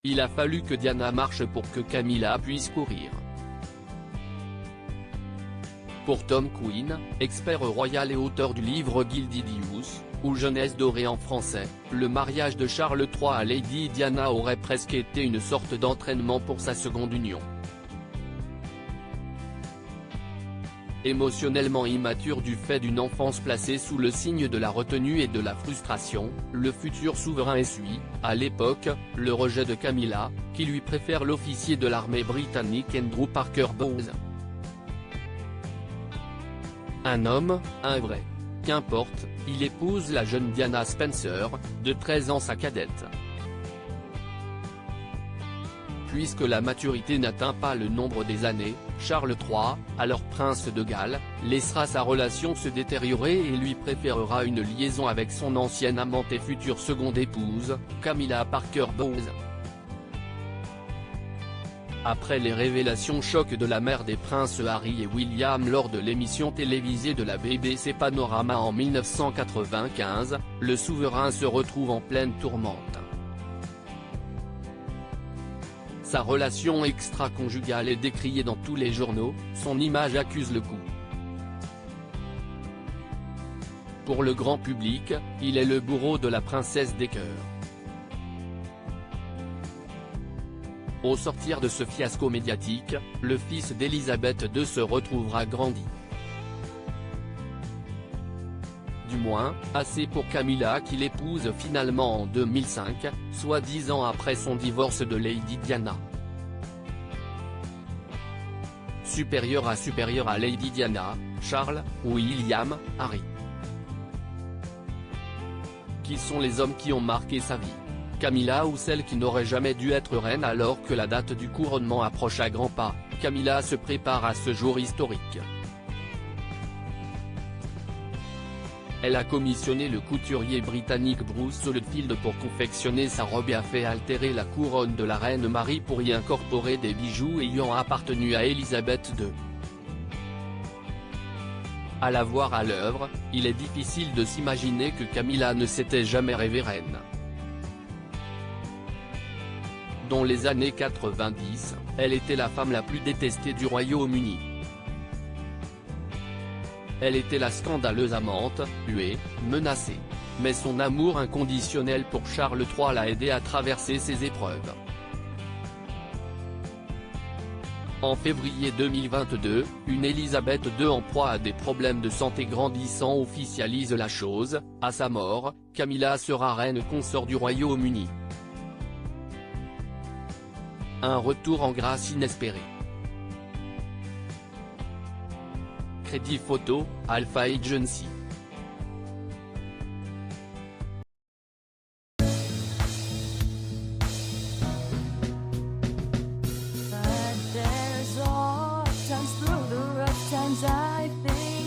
il a fallu que Diana marche pour que Camilla puisse courir. Pour Tom Quinn, expert royal et auteur du livre Gilded Youth, ou Jeunesse dorée en français, le mariage de Charles III à Lady Diana aurait presque été une sorte d'entraînement pour sa seconde union. Émotionnellement immature du fait d'une enfance placée sous le signe de la retenue et de la frustration, le futur souverain essuie, à l'époque, le rejet de Camilla, qui lui préfère l'officier de l'armée britannique Andrew Parker Bowes. Un homme, un vrai. Qu'importe, il épouse la jeune Diana Spencer, de 13 ans sa cadette. Puisque la maturité n'atteint pas le nombre des années, Charles III, alors prince de Galles, laissera sa relation se détériorer et lui préférera une liaison avec son ancienne amante et future seconde épouse, Camilla Parker Bowes. Après les révélations chocs de la mère des princes Harry et William lors de l'émission télévisée de la BBC Panorama en 1995, le souverain se retrouve en pleine tourmente. Sa relation extra-conjugale est décriée dans tous les journaux, son image accuse le coup. Pour le grand public, il est le bourreau de la princesse des cœurs. Au sortir de ce fiasco médiatique, le fils d'Elisabeth II se retrouvera grandi. Du moins, assez pour Camilla qui l'épouse finalement en 2005, soit 10 ans après son divorce de Lady Diana. Supérieur à Lady Diana, Charles, William, Harry. Qui sont les hommes qui ont marqué sa vie? Camilla ou celle qui n'aurait jamais dû être reine alors que la date du couronnement approche à grands pas? Camilla se prépare à ce jour historique. Elle a commissionné le couturier britannique Bruce Oldfield pour confectionner sa robe et a fait altérer la couronne de la reine Marie pour y incorporer des bijoux ayant appartenu à Elisabeth II. À la voir à l'œuvre, il est difficile de s'imaginer que Camilla ne s'était jamais rêvée reine. Dans les années 90, elle était la femme la plus détestée du Royaume-Uni. Elle était la scandaleuse amante, huée, menacée. Mais son amour inconditionnel pour Charles III l'a aidée à traverser ces épreuves. En février 2022, une Elisabeth II en proie à des problèmes de santé grandissants officialise la chose, à sa mort, Camilla sera reine consort du Royaume-Uni. Un retour en grâce inespéré. Crédit photo, Alpha Agency. But there's all times through the rough times I think